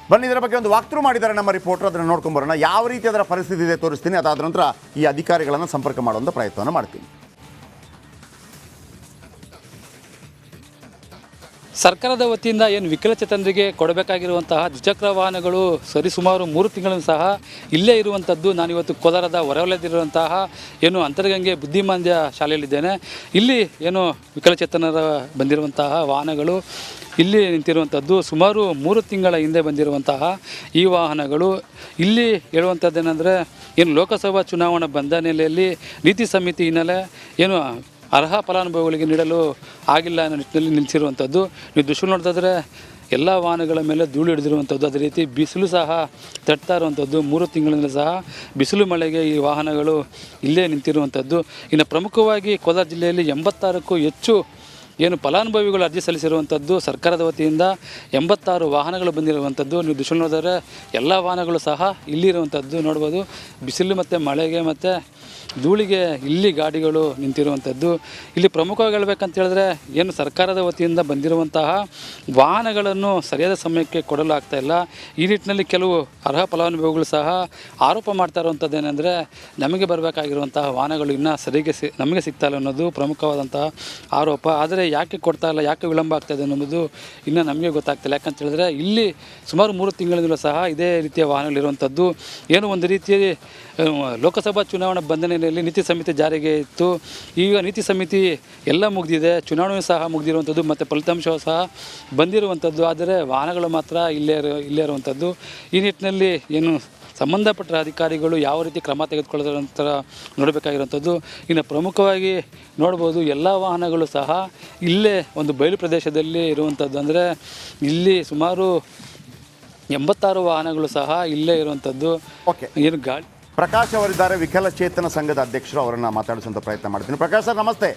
ಬನ್ನಿ, ಇದರ ಬಗ್ಗೆ ಒಂದು ವಾಕ್ಥ್ರೂ ಮಾಡಿದ್ದಾರೆ ನಮ್ಮ ರಿಪೋರ್ಟರ್, ಅದನ್ನು ನೋಡ್ಕೊಂಬರೋಣ. ಯಾವ ರೀತಿ ಅದರ ಪರಿಸ್ಥಿತಿ ಇದೆ ತೋರಿಸ್ತೀನಿ. ಅದಾದ ನಂತರ ಈ ಅಧಿಕಾರಿಗಳನ್ನು ಸಂಪರ್ಕ ಮಾಡುವಂಥ ಪ್ರಯತ್ನವನ್ನು ಮಾಡ್ತೀನಿ. ಸರ್ಕಾರದ ವತಿಯಿಂದ ಏನು ವಿಕಲಚೇತನರಿಗೆ ಕೊಡಬೇಕಾಗಿರುವಂತಹ ದ್ವಿಚಕ್ರ ವಾಹನಗಳು ಸರಿಸುಮಾರು 3 ತಿಂಗಳನ್ನು ಸಹ ಇಲ್ಲೇ ಇರುವಂಥದ್ದು. ನಾನಿವತ್ತು ಕೋಲಾರದ ಹೊರವಲಯದಲ್ಲಿರುವಂತಹ ಏನು ಅಂತರಗಂಗೆ ಬುದ್ಧಿಮಾಂದ್ಯ ಶಾಲೆಯಲ್ಲಿದ್ದೇನೆ. ಇಲ್ಲಿ ಏನು ವಿಕಲಚೇತನರ ಬಂದಿರುವಂತಹ ವಾಹನಗಳು ಇಲ್ಲಿ ನಿಂತಿರುವಂಥದ್ದು. ಸುಮಾರು 3 ತಿಂಗಳ ಹಿಂದೆ ಬಂದಿರುವಂತಹ ಈ ವಾಹನಗಳು ಇಲ್ಲಿ ಹೇಳುವಂಥದ್ದೇನೆಂದರೆ, ಏನು ಲೋಕಸಭಾ ಚುನಾವಣಾ ಬಂದ ಹಿನ್ನೆಲೆಯಲ್ಲಿ ನೀತಿ ಸಮಿತಿ ಹಿನ್ನೆಲೆ ಏನು ಅರ್ಹ ಫಲಾನುಭವಿಗಳಿಗೆ ನೀಡಲು ಆಗಿಲ್ಲ ಅನ್ನೋ ನಿಟ್ಟಿನಲ್ಲಿ ನಿಲ್ಲಿಸಿರುವಂಥದ್ದು. ನೀವು ದೃಶ್ಯ ನೋಡ್ತಾಯಿದ್ರೆ ಎಲ್ಲ ವಾಹನಗಳ ಮೇಲೆ ಧೂಳು ಹಿಡಿದಿರುವಂಥದ್ದು. ಅದೇ ರೀತಿ ಬಿಸಿಲು ಸಹ ತಟ್ತಾ ಇರುವಂಥದ್ದು. 3 ತಿಂಗಳಿಂದ ಸಹ ಬಿಸಿಲು ಮಳೆಗೆ ಈ ವಾಹನಗಳು ಇಲ್ಲೇ ನಿಂತಿರುವಂಥದ್ದು. ಇನ್ನು ಪ್ರಮುಖವಾಗಿ ಕೋಲಾರ ಜಿಲ್ಲೆಯಲ್ಲಿ 86ಕ್ಕೂ ಹೆಚ್ಚು ಏನು ಫಲಾನುಭವಿಗಳು ಅರ್ಜಿ ಸಲ್ಲಿಸಿರುವಂಥದ್ದು ಸರ್ಕಾರದ ವತಿಯಿಂದ 86 ವಾಹನಗಳು ಬಂದಿರುವಂಥದ್ದು. ನೀವು ದೃಶ್ಯ ನೋಡಿದರೆ ಎಲ್ಲ ವಾಹನಗಳು ಸಹ ಇಲ್ಲಿರುವಂಥದ್ದು ನೋಡ್ಬೋದು. ಬಿಸಿಲು ಮತ್ತು ಮಳೆಗೆ ಮತ್ತು ಧೂಳಿಗೆ ಇಲ್ಲಿ ಗಾಡಿಗಳು ನಿಂತಿರುವಂಥದ್ದು. ಇಲ್ಲಿ ಪ್ರಮುಖವಾಗಿ ಹೇಳ್ಬೇಕಂತ ಹೇಳಿದ್ರೆ ಏನು ಸರ್ಕಾರದ ವತಿಯಿಂದ ಬಂದಿರುವಂತಹ ವಾಹನಗಳನ್ನು ಸರಿಯಾದ ಸಮಯಕ್ಕೆ ಕೊಡಲು ಆಗ್ತಾ ಇಲ್ಲ. ಈ ನಿಟ್ಟಿನಲ್ಲಿ ಕೆಲವು ಅರ್ಹ ಫಲಾನುಭವಿಗಳು ಸಹ ಆರೋಪ ಮಾಡ್ತಾ ಇರುವಂಥದ್ದು ಏನಂದರೆ ನಮಗೆ ಬರಬೇಕಾಗಿರುವಂತಹ ವಾಹನಗಳು ಇನ್ನೂ ಸರಿಗೆ ನಮಗೆ ಸಿಗ್ತಾ ಇಲ್ಲ ಅನ್ನೋದು ಪ್ರಮುಖವಾದಂತಹ ಆರೋಪ. ಆದರೆ ಯಾಕೆ ಕೊಡ್ತಾ ಇಲ್ಲ, ಯಾಕೆ ವಿಳಂಬ ಆಗ್ತಾಯಿದೆ ಅನ್ನೋದು ಇನ್ನೂ ನಮಗೆ ಗೊತ್ತಾಗ್ತಿಲ್ಲ. ಯಾಕಂತ ಹೇಳಿದ್ರೆ ಇಲ್ಲಿ ಸುಮಾರು 3 ತಿಂಗಳಿಂದಲೂ ಸಹ ಇದೇ ರೀತಿಯ ವಾಹನಗಳಿರುವಂಥದ್ದು. ಏನು ಒಂದು ರೀತಿಯಲ್ಲಿ ಲೋಕಸಭಾ ಚುನಾವಣಾ ಬಂಧನೆಯಲ್ಲಿ ನೀತಿ ಸಮಿತಿ ಜಾರಿಗೆ ಇತ್ತು. ಈಗ ನೀತಿ ಸಮಿತಿ ಎಲ್ಲ ಮುಗಿದಿದೆ, ಚುನಾವಣೆ ಸಹ ಮುಗಿದಿರುವಂಥದ್ದು ಮತ್ತು ಫಲಿತಾಂಶವು ಸಹ ಬಂದಿರುವಂಥದ್ದು. ಆದರೆ ವಾಹನಗಳು ಮಾತ್ರ ಇಲ್ಲೇ ಇರುವಂಥದ್ದು. ಈ ನಿಟ್ಟಿನಲ್ಲಿ ಏನು ಸಂಬಂಧಪಟ್ಟ ಅಧಿಕಾರಿಗಳು ಯಾವ ರೀತಿ ಕ್ರಮ ತೆಗೆದುಕೊಳ್ಳೋದ್ರ ನಂತರ ನೋಡಬೇಕಾಗಿರುವಂಥದ್ದು. ಇನ್ನು ಪ್ರಮುಖವಾಗಿ ನೋಡ್ಬೋದು ಎಲ್ಲ ವಾಹನಗಳು ಸಹ ಇಲ್ಲೇ ಒಂದು ಬಯಲು ಪ್ರದೇಶದಲ್ಲಿ ಇರುವಂಥದ್ದು. ಅಂದರೆ ಇಲ್ಲಿ ಸುಮಾರು 86 ವಾಹನಗಳು ಸಹ ಇಲ್ಲೇ ಇರುವಂಥದ್ದು. ಓಕೆ, ಏನು ಗಾಡಿ ಪ್ರಕಾಶ್ ಅವರಿದ್ದಾರೆ, ವಿಕಲಚೇತನ ಸಂಘದ ಅಧ್ಯಕ್ಷರು. ಅವರನ್ನು ಮಾತಾಡಿಸುವಂಥ ಪ್ರಯತ್ನ ಮಾಡ್ತೀನಿ. ಪ್ರಕಾಶ್ ಸರ್ ನಮಸ್ತೆ.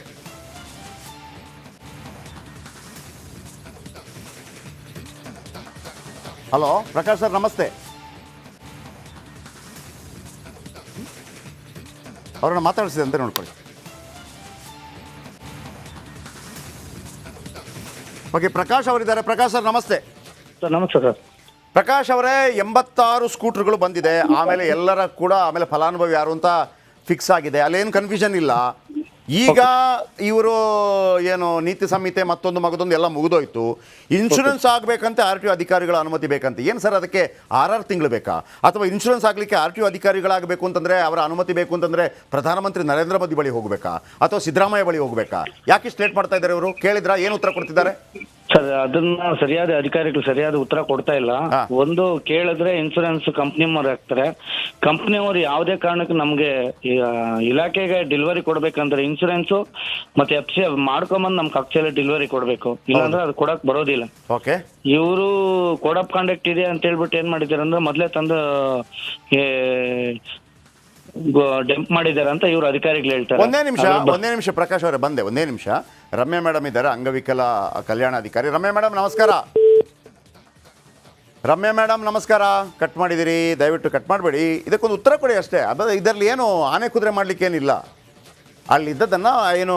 ಹಲೋ ಪ್ರಕಾಶ್ ಸರ್ ನಮಸ್ತೆ. ಅವರನ್ನು ಮಾತಾಡಿಸಿದೆ ಅಂತ ನೋಡ್ಕೊಳ್ಳಿ. ಓಕೆ, ಪ್ರಕಾಶ್ ಅವರಿದ್ದಾರೆ. ಪ್ರಕಾಶ್ ಸರ್ ನಮಸ್ತೆ. ಸರ್ ನಮಸ್ತೆ ಸರ್. ಪ್ರಕಾಶ್ ಅವರೇ, 86 ಸ್ಕೂಟರ್ಗಳು ಬಂದಿದೆ. ಆಮೇಲೆ ಎಲ್ಲರ ಕೂಡ ಆಮೇಲೆ ಫಲಾನುಭವಿ ಯಾರು ಅಂತ ಫಿಕ್ಸ್ ಆಗಿದೆ, ಅಲ್ಲೇನು ಕನ್ಫ್ಯೂಷನ್ ಇಲ್ಲ. ಈಗ ಇವರು ಏನು ನೀತಿ ಸಂಹಿತೆ ಮತ್ತೊಂದು ಮಗದೊಂದು ಎಲ್ಲ ಮುಗಿದೋಯ್ತು. ಇನ್ಶೂರೆನ್ಸ್ ಆಗಬೇಕಂತೆ RTO ಅಧಿಕಾರಿಗಳ ಅನುಮತಿ ಬೇಕಂತೆ. ಏನು ಸರ್ ಅದಕ್ಕೆ 6 ತಿಂಗಳು ಬೇಕಾ? ಅಥವಾ ಇನ್ಶೂರೆನ್ಸ್ ಆಗಲಿಕ್ಕೆ RTO ಅಧಿಕಾರಿಗಳಾಗಬೇಕು ಅಂತಂದರೆ ಅವರ ಅನುಮತಿ ಬೇಕು ಅಂತಂದರೆ ಪ್ರಧಾನಮಂತ್ರಿ ನರೇಂದ್ರ ಮೋದಿ ಬಳಿ ಹೋಗಬೇಕಾ ಅಥವಾ ಸಿದ್ದರಾಮಯ್ಯ ಬಳಿ ಹೋಗಬೇಕಾ? ಯಾಕೆ ಸ್ಟೇಟ್ ಮಾಡ್ತಾ ಇದ್ದಾರೆ ಇವರು? ಕೇಳಿದ್ರಾ ಏನು ಉತ್ತರ ಕೊಡ್ತಿದ್ದಾರೆ? ಸರ್ ಅದನ್ನ ಸರಿಯಾದ ಅಧಿಕಾರಿಗಳು ಸರಿಯಾದ ಉತ್ತರ ಕೊಡ್ತಾ ಇಲ್ಲ. ಒಂದು ಕೇಳಿದ್ರೆ ಇನ್ಸೂರೆನ್ಸ್ ಕಂಪ್ನಿಯವ್ರು ಹಾಕ್ತಾರೆ. ಕಂಪ್ನಿಯವರು ಯಾವುದೇ ಕಾರಣಕ್ಕೂ ನಮ್ಗೆ ಇಲಾಖೆಗೆ ಡೆಲಿವರಿ ಕೊಡ್ಬೇಕಂದ್ರೆ ಇನ್ಸೂರೆನ್ಸ್ ಮತ್ತೆ FC ಮಾಡ್ಕೊಂಬಂದು ನಮ್ಗೆ ಅಕ್ಚುಲಿ ಡೆಲಿವರಿ ಕೊಡ್ಬೇಕು, ಇಲ್ಲಾಂದ್ರೆ ಅದು ಕೊಡಕ್ ಬರೋದಿಲ್ಲ. ಓಕೆ, ಇವರು ಕೋಡ್ ಆಫ್ ಕಾಂಡಕ್ಟ್ ಇದೆ ಅಂತ ಹೇಳ್ಬಿಟ್ಟು ಏನ್ ಮಾಡಿದ್ದಾರೆ ಅಂದ್ರೆ ಮೊದ್ಲೇ ತಂದು ಡಂಪ್ ಮಾಡಿದ್ದಾರೆ ಅಂತ ಇವರು ಅಧಿಕಾರಿಗಳು ಹೇಳ್ತಾರೆ. ಒಂದೇ ನಿಮಿಷ ಪ್ರಕಾಶ್ ಅವರೇ, ಬಂದೆ ಒಂದೇ ನಿಮಿಷ. ರಮ್ಯಾ ಮೇಡಮ್ ಇದ್ದಾರೆ, ಅಂಗವಿಕಲ ಕಲ್ಯಾಣಾಧಿಕಾರಿ. ರಮ್ಯಾ ಮೇಡಮ್ ನಮಸ್ಕಾರ. ರಮ್ಯಾ ಮೇಡಮ್ ನಮಸ್ಕಾರ. ಕಟ್ ಮಾಡಿದಿರಿ, ದಯವಿಟ್ಟು ಕಟ್ ಮಾಡಬೇಡಿ. ಇದಕ್ಕೊಂದು ಉತ್ತರ ಕೊಡಿ ಅಷ್ಟೇ. ಇದರಲ್ಲಿ ಏನು ಆನೆ ಕುದುರೆ ಮಾಡಲಿಕ್ಕೇನಿಲ್ಲ. ಅಲ್ಲಿದ್ದದನ್ನು ಏನು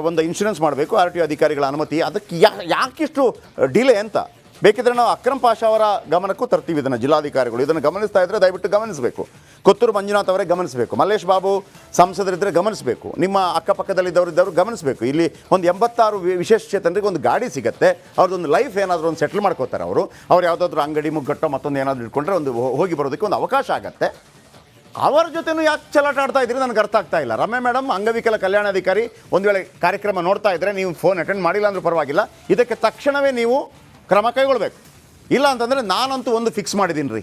ಒಂದು ಇನ್ಶೂರೆನ್ಸ್ ಮಾಡಬೇಕು, RTO ಅಧಿಕಾರಿಗಳ ಅನುಮತಿ. ಅದಕ್ಕೆ ಯಾಕಿಷ್ಟು ಡಿಲೇ ಅಂತ ಬೇಕಿದ್ರೆ ನಾವು ಅಕ್ರಮ್ ಪಾಷಾ ಅವರ ಗಮನಕ್ಕೂ ತರ್ತೀವಿ. ಇದನ್ನು ಜಿಲ್ಲಾಧಿಕಾರಿಗಳು ಇದನ್ನು ಗಮನಿಸ್ತಾ ಇದ್ದರೆ ದಯವಿಟ್ಟು ಗಮನಿಸಬೇಕು. ಕೊತ್ತೂರು ಮಂಜುನಾಥ್ ಅವರೇ ಗಮನಿಸಬೇಕು, ಮಲ್ಲೇಶ್ ಬಾಬು ಸಂಸದರಿದ್ದರೆ ಗಮನಿಸಬೇಕು, ನಿಮ್ಮ ಅಕ್ಕಪಕ್ಕದಲ್ಲಿದ್ದವರು ಗಮನಿಸಬೇಕು. ಇಲ್ಲಿ ಒಂದು 86 ವಿಶೇಷ ಚೇತನರಿಗೆ ಒಂದು ಗಾಡಿ ಸಿಗುತ್ತೆ. ಅವ್ರದ್ದೊಂದು ಲೈಫ್ ಏನಾದರೂ ಒಂದು ಸೆಟ್ಲ್ ಮಾಡ್ಕೋತಾರೆ. ಅವ್ರು ಯಾವುದಾದ್ರೂ ಅಂಗಡಿ ಮುಗ್ಗಟ್ಟೋ ಮತ್ತೊಂದು ಏನಾದರೂ ಇಟ್ಕೊಂಡ್ರೆ ಒಂದು ಹೋಗಿ ಬರೋದಕ್ಕೆ ಒಂದು ಅವಕಾಶ ಆಗುತ್ತೆ. ಅವರ ಜೊತೆನೂ ಯಾಕೆ ಚಲಾಟ ಆಡ್ತಾ ಇದ್ದೀರಿ ನನಗೆ ಅರ್ಥ ಆಗ್ತಾ ಇಲ್ಲ. ರಮ್ಯಾ ಮೇಡಮ್ ಅಂಗವಿಕಲ ಕಲ್ಯಾಣಾಧಿಕಾರಿ, ಒಂದು ವೇಳೆ ಕಾರ್ಯಕ್ರಮ ನೋಡ್ತಾ ಇದ್ದರೆ ನೀವು ಫೋನ್ ಅಟೆಂಡ್ ಮಾಡಿಲ್ಲ ಅಂದ್ರೂ ಪರವಾಗಿಲ್ಲ, ಇದಕ್ಕೆ ತಕ್ಷಣವೇ ನೀವು ಕ್ರಮ ಕೈಗೊಳ್ಬೇಕು. ಇಲ್ಲ ಅಂತಂದರೆ ನಾನಂತೂ ಒಂದು ಫಿಕ್ಸ್ ಮಾಡಿದ್ದೀನಿ ರೀ,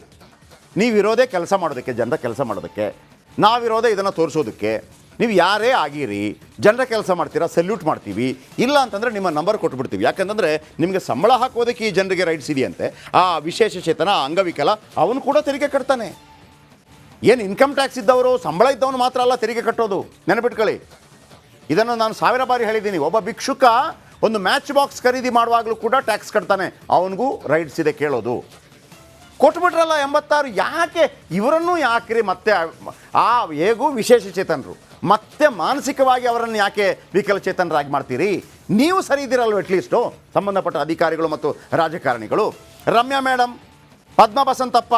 ನೀವಿರೋದೇ ಕೆಲಸ ಮಾಡೋದಕ್ಕೆ, ಜನರ ಕೆಲಸ ಮಾಡೋದಕ್ಕೆ, ನಾವಿರೋದೇ ಇದನ್ನು ತೋರಿಸೋದಕ್ಕೆ. ನೀವು ಯಾರೇ ಆಗಿರಿ, ಜನರ ಕೆಲಸ ಮಾಡ್ತೀರಾ, ಸಲ್ಯೂಟ್ ಮಾಡ್ತೀವಿ. ಇಲ್ಲ ಅಂತಂದರೆ ನಿಮ್ಮ ನಂಬರ್ ಕೊಟ್ಬಿಡ್ತೀವಿ. ಯಾಕಂತಂದರೆ ನಿಮಗೆ ಸಂಬಳ ಹಾಕೋದಕ್ಕೆ ಈ ಜನರಿಗೆ ರೈಟ್ಸ್ ಇದೆಯಂತೆ. ಆ ವಿಶೇಷ ಚೇತನ ಅಂಗವಿಕಲ ಅವನು ಕೂಡ ತೆರಿಗೆ ಕಟ್ತಾನೆ. ಏನು ಇನ್ಕಮ್ ಟ್ಯಾಕ್ಸ್ ಇದ್ದವರು, ಸಂಬಳ ಇದ್ದವನು ಮಾತ್ರ ಅಲ್ಲ ತೆರಿಗೆ ಕಟ್ಟೋದು, ನೆನಪಿಟ್ಕೊಳ್ಳಿ. ಇದನ್ನು ನಾನು 1000 ಬಾರಿ ಹೇಳಿದ್ದೀನಿ. ಒಬ್ಬ ಭಿಕ್ಷುಕ ಒಂದು ಮ್ಯಾಚ್ ಬಾಕ್ಸ್ ಖರೀದಿ ಮಾಡುವಾಗಲೂ ಕೂಡ ಟ್ಯಾಕ್ಸ್ ಕಟ್ತಾನೆ, ಅವನಿಗೂ ರೈಟ್ಸ್ ಇದೆ ಕೇಳೋದು. ಕೊಟ್ಬಿಟ್ರಲ್ಲ 86, ಯಾಕೆ ಇವರನ್ನು ಯಾಕ್ರಿ ಮತ್ತೆ ಹೇಗೂ ವಿಶೇಷ ಚೇತನರು ಮತ್ತೆ ಮಾನಸಿಕವಾಗಿ ಅವರನ್ನು ಯಾಕೆ ವಿಕಲಚೇತನರಾಗಿ ಮಾಡ್ತೀರಿ? ನೀವು ಸರಿ ಇದ್ದೀರಲ್ವ ಅಟ್ಲೀಸ್ಟು ಸಂಬಂಧಪಟ್ಟ ಅಧಿಕಾರಿಗಳು ಮತ್ತು ರಾಜಕಾರಣಿಗಳು. Ramya madam, Padma Basantappa,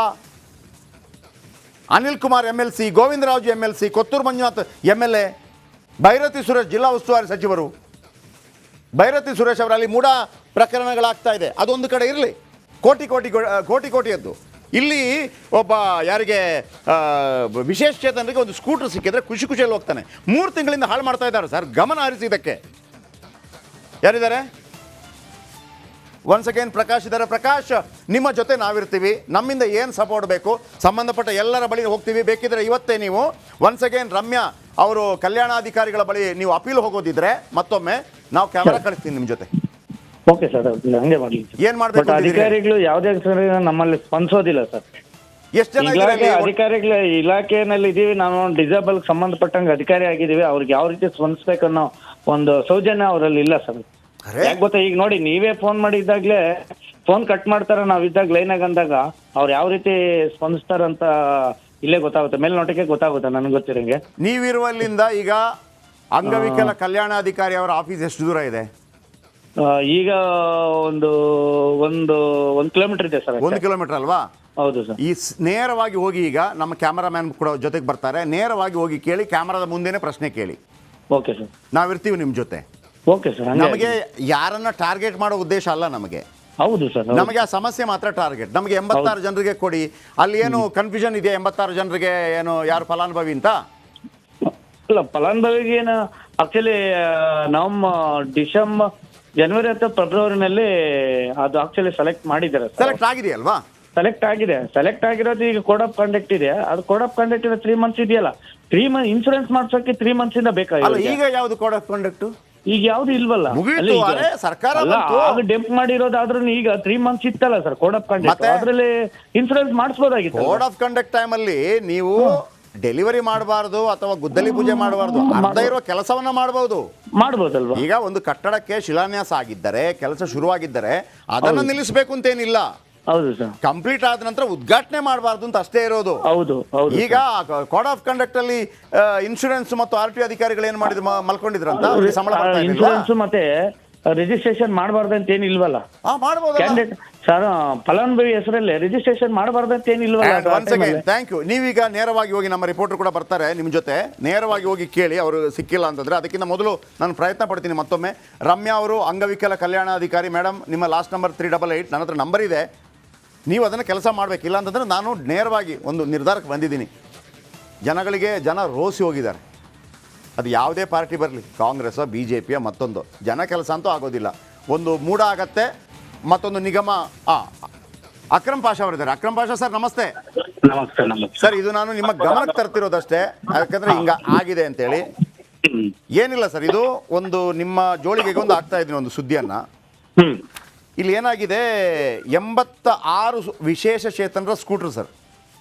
Anil Kumar MLC, Govindaraju MLC, Kothur Manjunath MLA, Byrathi Suresh ಜಿಲ್ಲಾ ಉಸ್ತುವಾರಿ ಸಚಿವರು. ಭೈರತಿ ಸುರೇಶ್ ಅವರಲ್ಲಿ ಮೂಢ ಪ್ರಕರಣಗಳಾಗ್ತಾ ಇದೆ, ಅದೊಂದು ಕಡೆ ಇರಲಿ. ಕೋಟಿಯದ್ದು ಇಲ್ಲಿ ಒಬ್ಬ ಯಾರಿಗೆ ವಿಶೇಷ ಚೇತನರಿಗೆ ಒಂದು ಸ್ಕೂಟರ್ ಸಿಕ್ಕಿದ್ರೆ ಖುಷಿಯಲ್ಲಿ ಹೋಗ್ತಾನೆ. 3 ತಿಂಗಳಿಂದ ಹಾಳು ಮಾಡ್ತಾ ಇದ್ದಾರೆ ಸರ್. ಗಮನ ಹರಿಸಿ ಇದಕ್ಕೆ. ಯಾರಿದ್ದಾರೆ? ಒನ್ಸ್ ಅಗೇನ್ ಪ್ರಕಾಶ್ ಇದ್ದಾರೆ. ಪ್ರಕಾಶ್, ನಿಮ್ಮ ಜೊತೆ ನಾವಿರ್ತೀವಿ. ನಮ್ಮಿಂದ ಏನು ಸಪೋರ್ಟ್ ಬೇಕು ಸಂಬಂಧಪಟ್ಟ ಎಲ್ಲರ ಬಳಿ ಹೋಗ್ತೀವಿ. ಬೇಕಿದ್ರೆ ಇವತ್ತೇ ನೀವು ಒನ್ಸ್ ಅಗೇನ್ ರಮ್ಯಾ ಅವರು ಕಲ್ಯಾಣಾಧಿಕಾರಿಗಳ ಬಳಿ ನೀವು ಅಪೀಲ್ ಹೋಗೋದಿದ್ರೆ ಮತ್ತೊಮ್ಮೆ ನಾವು ಕ್ಯಾಮರಾ ಕಳಿಸ್ತೀನಿ ನಿಮ್ಮ ಜೊತೆ. ಓಕೆ ಸರ್, ಹಂಗೆ ಮಾಡಿ. ಏನ್ ಮಾಡ್ಬೇಕು? ಅಧಿಕಾರಿಗಳು ಯಾವುದೇ ನಮ್ಮಲ್ಲಿ ಸ್ಪಂದಿಸೋದಿಲ್ಲ ಸರ್. ಎಷ್ಟು ಜನ ಅಧಿಕಾರಿಗಳ ಇಲಾಖೆಯಲ್ಲಿ ಇದೀವಿ ನಾವು, ಡಿಸೇಬಲ್ ಸಂಬಂಧಪಟ್ಟಂಗೆ ಅಧಿಕಾರಿ ಆಗಿದ್ದೀವಿ. ಅವ್ರಿಗೆ ಯಾವ ರೀತಿ ಸ್ಪಂದಿಸ್ಬೇಕನ್ನೋ ಒಂದು ಸೌಜನ್ಯ ಅವರಲ್ಲಿ ಇಲ್ಲ ಸರ್. ಯಾಕೆ ಗೊತ್ತಾ, ಈಗ ನೋಡಿ ನೀವೇ ಫೋನ್ ಮಾಡಿದ್ದಾಗ್ಲೇ ಫೋನ್ ಕಟ್ ಮಾಡ್ತಾರ ನಾವಿದ್ದಾಗ ಲೈನಾಗ ಅಂದಾಗ ಅವ್ರು ಯಾವ ರೀತಿ ಸ್ಪಂದಿಸ್ತಾರಂತ ಇಲ್ಲೇ ಗೊತ್ತಾಗುತ್ತೆ, ಮೇಲ್ನೋಟಕ್ಕೆ ಗೊತ್ತಾಗುತ್ತೆ ನನಗೆ ಗೊತ್ತಿರಂಗೆ. ನೀವಿರುವಲ್ಲಿಂದ ಈಗ ಅಂಗವಿಕಲ ಕಲ್ಯಾಣಾಧಿಕಾರಿ ಅವರ ಆಫೀಸ್ ಎಷ್ಟು ದೂರ ಇದೆ? ಈಗ ಒಂದು ಒಂದು 1 ಕಿಲೋಮೀಟರ್ ಇದೆ ಸರ್. 1 ಕಿಲೋಮೀಟರ್ ಅಲ್ವಾ? ಹೌದು ಸರ್. ಈ ನೇರವಾಗಿ ಹೋಗಿ, ಈಗ ನಮ್ಮ ಕ್ಯಾಮರಾಮ್ಯಾನ್ ಕೂಡ ಜೊತೆಗೆ ಬರ್ತಾರೆ, ನೇರವಾಗಿ ಹೋಗಿ ಕೇಳಿ, ಕ್ಯಾಮರಾದ ಮುಂದೆನೇ ಪ್ರಶ್ನೆ ಕೇಳಿ. Okay sir. ನಾವಿರ್ತೀವಿ ನಿಮ್ಮ ಜೊತೆ. Okay sir. ನಮಗೆ ಯಾರನ್ನ ಟಾರ್ಗೆಟ್ ಮಾಡೋ ಉದ್ದೇಶ ಅಲ್ಲ ನಮಗೆ. ಹೌದು ಸರ್. ನಮಗೆ ಆ ಸಮಸ್ಯೆ ಮಾತ್ರ ಟಾರ್ಗೆಟ್. ನಮಗೆ 86 ಜನರಿಗೆ ಕೊಡಿ. ಅಲ್ಲಿ ಏನು ಕನ್ಫ್ಯೂಷನ್ ಇದೆ, 86 ಜನರಿಗೆ ಏನು ಯಾರು ಫಲಾನುಭವಿ ಅಂತ? ಅಲ್ಲ, ಫಲಾನುಭವಿಗೆ ಏನು ಆಕ್ಚುಲಿ ಜನವರಿ ಅಥವಾ ಫೆಬ್ರವರಿನಲ್ಲಿ ಅದು ಆಕ್ಚುಲಿ ಸೆಲೆಕ್ಟ್ ಮಾಡಿದ್ದಾರೆ. ಸೆಲೆಕ್ಟ್ ಆಗಿದೆಯಲ್ವಾ? ಸೆಲೆಕ್ಟ್ ಆಗಿದೆ. ಸೆಲೆಕ್ಟ್ ಆಗಿರೋದು ಈಗ ಕೋಡ್ ಆಫ್ ಕಂಡಕ್ಟ್ ಇದೆ. ಅದು ಕೋಡ್ ಆಫ್ ಕಂಡಕ್ಟ್ ಇದೆ 3 ಮಂತ್ಸ್ ಇದೆಯಲ್ಲ, 3 ಮಂತ್ ಇನ್ಶೂರೆನ್ಸ್ ಮಾಡ್ಸೋಕೆ 3 ಮಂತ್ಸ್ ಇಂದ ಅಲ್ಲ, ಬೇಕಾಗಿಲ್ಲ. ಈಗ ಯಾವುದು ಕೋಡ್ ಆಫ್ ಕಂಡಕ್ಟ್? ಈಗ ಯಾವ್ದು ಇಲ್ವಲ್ಲ. ಮುಗೀತು, ಅರೆ ಸರ್ಕಾರ ಬಂತು. ಆಗ ಡೆಂಪ್ ಮಾಡಿರೋದಾದ್ರೂ ಈಗ 3 ಮಂತ್ಸ್ ಇತ್ತಲ್ಲ ಸರ್ ಕೋಡ್ ಆಫ್ ಕಂಡಕ್ಟ್, ಅದ್ರಲ್ಲಿ ಇನ್ಶೂರೆನ್ಸ್ ಮಾಡಿಸ್ಬೋದಾಗಿತ್ತು. ಕೋಡ್ ಆಫ್ ಕಂಡಕ್ಟ್ ಟೈಮಲ್ಲಿ ನೀವು ಡೆಲಿವರಿ ಮಾಡಬಾರ್ದು ಅಥವಾ ಗುದ್ದಲಿ ಪೂಜೆ ಮಾಡಬಾರ್ದು, ಅರ್ಧ ಇರೋ ಕೆಲಸವನ್ನ ಮಾಡ್ಬೋದಲ್ವಾ? ಈಗ ಒಂದು ಕಟ್ಟಡಕ್ಕೆ ಶಿಲಾನ್ಯಾಸ ಆಗಿದ್ದರೆ, ಕೆಲಸ ಶುರುವಾಗಿದ್ದರೆ ಅದನ್ನ ನಿಲ್ಲಿಸಬೇಕು ಅಂತೇನಿಲ್ಲ. ಹೌದು ಸರ್. ಕಂಪ್ಲೀಟ್ ಆದ ನಂತರ ಉದ್ಘಾಟನೆ ಮಾಡಬಾರ್ದು ಅಂತ ಅಷ್ಟೇ ಇರೋದು. ಹೌದು ಹೌದು. ಈಗ ಕೋಡ್ ಆಫ್ ಕಂಡಕ್ಟ್ ಅಲ್ಲಿ ಇನ್ಶೂರೆನ್ಸ್ ಮತ್ತು RTO ಅಧಿಕಾರಿಗಳು ಏನ್ ಮಾಡಿದ್ರು, ಮಲ್ಕೊಂಡಿದ್ರಂತ, ಅವ್ರಿಗೆ ಸಂಬಳ ಬರ್ತಾ ಇರ್ಲಿಲ್ವಾ? ಇನ್ಶೂರೆನ್ಸ್ ಮತ್ತೆ ರಿಜಿಸ್ಟ್ರೇಷನ್ ಮಾಡಬಾರ್ದು ಅಂತ ಏನಿಲ್ವಲ್ಲ. ಮಾಡಬಹುದು ಕ್ಯಾಂಡಿಡೇಟ್ ಸರ್, ಫಲಾನುಭವಿ ಹೆಸರಲ್ಲಿ ರಿಜಿಸ್ಟ್ರೇಷನ್ ಮಾಡಬಾರ್ದು ಅಂತ ಏನಿಲ್ವಲ್ಲ. Thank you. ನೀವೀಗ ನೇರವಾಗಿ ಹೋಗಿ, ನಮ್ಮ ರಿಪೋರ್ಟರ್ ಕೂಡ ಬರ್ತಾರೆ ನಿಮ್ಮ ಜೊತೆ, ನೇರವಾಗಿ ಹೋಗಿ ಕೇಳಿ. ಅವರು ಸಿಕ್ಕಿಲ್ಲ ಅಂತಂದ್ರೆ ಅದಕ್ಕಿಂತ ಮೊದಲು ನಾನು ಪ್ರಯತ್ನ ಪಡ್ತೀನಿ ಮತ್ತೊಮ್ಮೆ. ರಮ್ಯಾ ಅವರು ಅಂಗವಿಕಲ ಕಲ್ಯಾಣಾಧಿಕಾರಿ. ಮೇಡಮ್, ನಿಮ್ಮ ಲಾಸ್ಟ್ ನಂಬರ್ 388, ನನ್ನ ಹತ್ರ ನಂಬರ್ ಇದೆ. ನೀವು ಅದನ್ನು ಕೆಲಸ ಮಾಡಬೇಕಿಲ್ಲ ಅಂತಂದರೆ ನಾನು ನೇರವಾಗಿ ಒಂದು ನಿರ್ಧಾರಕ್ಕೆ ಬಂದಿದ್ದೀನಿ. ಜನ ರೋಸಿ ಹೋಗಿದ್ದಾರೆ. ಅದು ಯಾವುದೇ ಪಾರ್ಟಿ ಬರಲಿ, ಕಾಂಗ್ರೆಸ್, BJP, ಮತ್ತೊಂದು, ಜನ ಕೆಲಸ ಅಂತೂ ಆಗೋದಿಲ್ಲ. ಒಂದು ಮೂಡ ಆಗತ್ತೆ, ಮತ್ತೊಂದು ನಿಗಮ. ಅಕ್ರಮ್ ಪಾಷಾ ಅವರಿದ್ದಾರೆ. ಅಕ್ರಮ್ ಪಾಷಾ ಸರ್, ನಮಸ್ತೆ. ನಮಸ್ತೆ. ಸರ್, ಇದು ನಾನು ನಿಮ್ಮ ಗಮನಕ್ಕೆ ತರ್ತಿರೋದಷ್ಟೇ, ಯಾಕಂದರೆ ಹಿಂಗೆ ಆಗಿದೆ ಅಂತೇಳಿ. ಏನಿಲ್ಲ ಸರ್, ಇದು ಒಂದು ನಿಮ್ಮ ಜೋಳಿಗೆಗೆ ಒಂದು ಆಗ್ತಾ ಇದ್ದೀನಿ ಒಂದು ಸುದ್ದಿಯನ್ನು. ಇಲ್ಲಿ ಏನಾಗಿದೆ, 86 ವಿಶೇಷ ಚೇತನರ ಸ್ಕೂಟರ್ ಸರ್.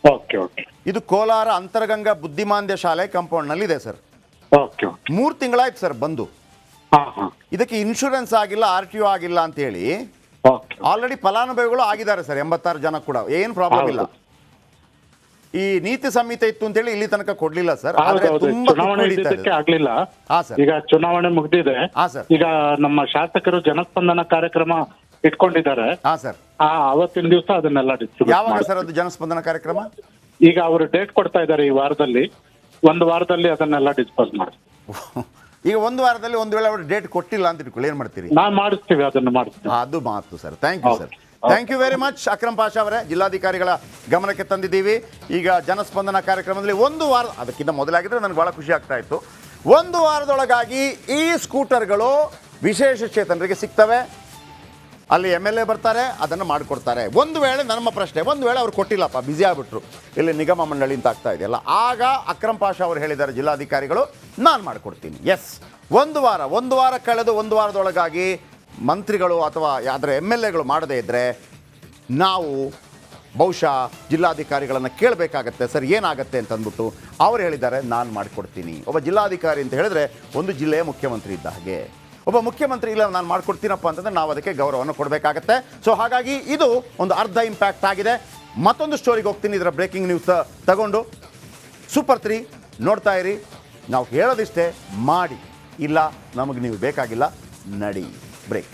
Okay okay. ಇದು ಕೋಲಾರ ಅಂತರಗಂಗಾ ಬುದ್ಧಿಮಾಂದ್ಯ ಶಾಲೆ ಕಾಂಪೌಂಡ್ನಲ್ಲಿದೆ ಸರ್. ಓಕೆ. 3 ತಿಂಗಳಾಯ್ತು ಸರ್ ಬಂದು. ಇದಕ್ಕೆ ಇನ್ಶೂರೆನ್ಸ್ ಆಗಿಲ್ಲ, RTO ಆಗಿಲ್ಲ ಅಂತೇಳಿ ಆಲ್ರೆಡಿ ಫಲಾನುಭವಿಗಳು ಆಗಿದ್ದಾರೆ ಸರ್, 86 ಜನ ಕೂಡ. ಏನು ಪ್ರಾಬ್ಲಮ್ ಇಲ್ಲ. ಈ ನೀತಿ ಸಂಹಿತೆ ಇತ್ತು ಅಂತೇಳಿ ಇಲ್ಲಿ ತನಕ ಕೊಡ್ಲಿಲ್ಲ ಸರ್. ಚುನಾವಣೆ ಆಗ್ಲಿಲ್ಲ. ಈಗ ಚುನಾವಣೆ ಮುಗ್ದಿದೆ. ಈಗ ನಮ್ಮ ಶಾಸಕರು ಜನಸ್ಪಂದನ ಕಾರ್ಯಕ್ರಮ ಇಟ್ಕೊಂಡಿದ್ದಾರೆ. ಅವತ್ತಿನ ದಿವಸ ಅದನ್ನೆಲ್ಲ ಡಿಸ್ಟ್ರಿಬ್ಯೂಟ್. ಯಾವಾಗ ಸರ್ ಅದು ಜನಸ್ಪಂದನ ಕಾರ್ಯಕ್ರಮ? ಈಗ ಅವರು ಡೇಟ್ ಕೊಡ್ತಾ ಇದ್ದಾರೆ, ಈ ವಾರದಲ್ಲಿ, 1 ವಾರದಲ್ಲಿ ಅದನ್ನೆಲ್ಲ ಡಿಸ್ಪೋಸ್ ಮಾಡಿ. ಈಗ 1 ವಾರದಲ್ಲಿ ಒಂದು ವೇಳೆ ಅವರು ಡೇಟ್ ಕೊಟ್ಟಿಲ್ಲ ಅಂತ ಇಟ್ಕೊಳ್ಳಿ, ಏನ್ ಮಾಡ್ತೀರಿ? ನಾವು ಮಾಡಿಸ್ತೀವಿ, ಅದನ್ನು ಮಾಡಿಸ್ತೀವಿ. ಅದು ಮಾತು sir. Thank you sir. Thank you very much Akram Pasha ಅವರೇ. ಜಿಲ್ಲಾಧಿಕಾರಿಗಳ ಗಮನಕ್ಕೆ ತಂದಿದ್ದೀವಿ. ಈಗ ಜನಸ್ಪಂದನ ಕಾರ್ಯಕ್ರಮದಲ್ಲಿ 1 ವಾರ, ಅದಕ್ಕಿಂತ ಮೊದಲಾಗಿದ್ರೆ ನನಗೆ ಭಾಳ ಖುಷಿ ಆಗ್ತಾ ಇತ್ತು. 1 ವಾರದೊಳಗಾಗಿ ಈ ಸ್ಕೂಟರ್ಗಳು ವಿಶೇಷ ಚೇತನರಿಗೆ ಸಿಗ್ತವೆ. ಅಲ್ಲಿ MLA ಬರ್ತಾರೆ, ಅದನ್ನು ಮಾಡಿಕೊಡ್ತಾರೆ. ಒಂದು ವೇಳೆ ನಮ್ಮ ಪ್ರಶ್ನೆ, ಒಂದು ವೇಳೆ ಅವ್ರು ಕೊಟ್ಟಿಲ್ಲಪ್ಪ, ಬ್ಯುಸಿ ಆಗ್ಬಿಟ್ರು, ಇಲ್ಲಿ ನಿಗಮ ಮಂಡಳಿ ಅಂತ ಆಗ್ತಾ ಇದೆಯಲ್ಲ, ಆಗ ಅಕ್ರಮ್ ಪಾಷಾ ಅವರು ಹೇಳಿದ್ದಾರೆ ಜಿಲ್ಲಾಧಿಕಾರಿಗಳು, ನಾನು ಮಾಡಿಕೊಡ್ತೀನಿ. ಎಸ್, 1 ವಾರ ಕಳೆದು 1 ವಾರದೊಳಗಾಗಿ ಮಂತ್ರಿಗಳು ಅಥವಾ ಯಾವ್ದಾರ MLAಗಳು ಮಾಡದೇ ಇದ್ದರೆ ನಾವು ಬಹುಶಃ ಜಿಲ್ಲಾಧಿಕಾರಿಗಳನ್ನು ಕೇಳಬೇಕಾಗತ್ತೆ, ಸರ್ ಏನಾಗತ್ತೆ ಅಂತಂದ್ಬಿಟ್ಟು. ಅವ್ರು ಹೇಳಿದ್ದಾರೆ, ನಾನು ಮಾಡಿಕೊಡ್ತೀನಿ. ಒಬ್ಬ ಜಿಲ್ಲಾಧಿಕಾರಿ ಅಂತ ಹೇಳಿದ್ರೆ ಒಂದು ಜಿಲ್ಲೆಯ ಮುಖ್ಯಮಂತ್ರಿ ಇದ್ದ ಹಾಗೆ. ಒಬ್ಬ ಮುಖ್ಯಮಂತ್ರಿ ಇಲ್ಲ ನಾನು ಮಾಡಿಕೊಡ್ತೀನಪ್ಪ ಅಂತಂದರೆ ನಾವು ಅದಕ್ಕೆ ಗೌರವವನ್ನು ಕೊಡಬೇಕಾಗತ್ತೆ. ಸೊ ಹಾಗಾಗಿ ಇದು ಒಂದು ಅರ್ಧ ಇಂಪ್ಯಾಕ್ಟ್ ಆಗಿದೆ. ಮತ್ತೊಂದು ಸ್ಟೋರಿಗೆ ಹೋಗ್ತೀನಿ, ಇದರ ಬ್ರೇಕಿಂಗ್ ನ್ಯೂಸ್ ತಗೊಂಡು. ಸೂಪರ್ 3 ನೋಡ್ತಾ ಇರಿ. ನಾವು ಹೇಳೋದಿಷ್ಟೇ, ಮಾಡಿ, ಇಲ್ಲ ನಮಗೆ ನೀವು ಬೇಕಾಗಿಲ್ಲ, ನಡಿ. ಬ್ರೇಕ್.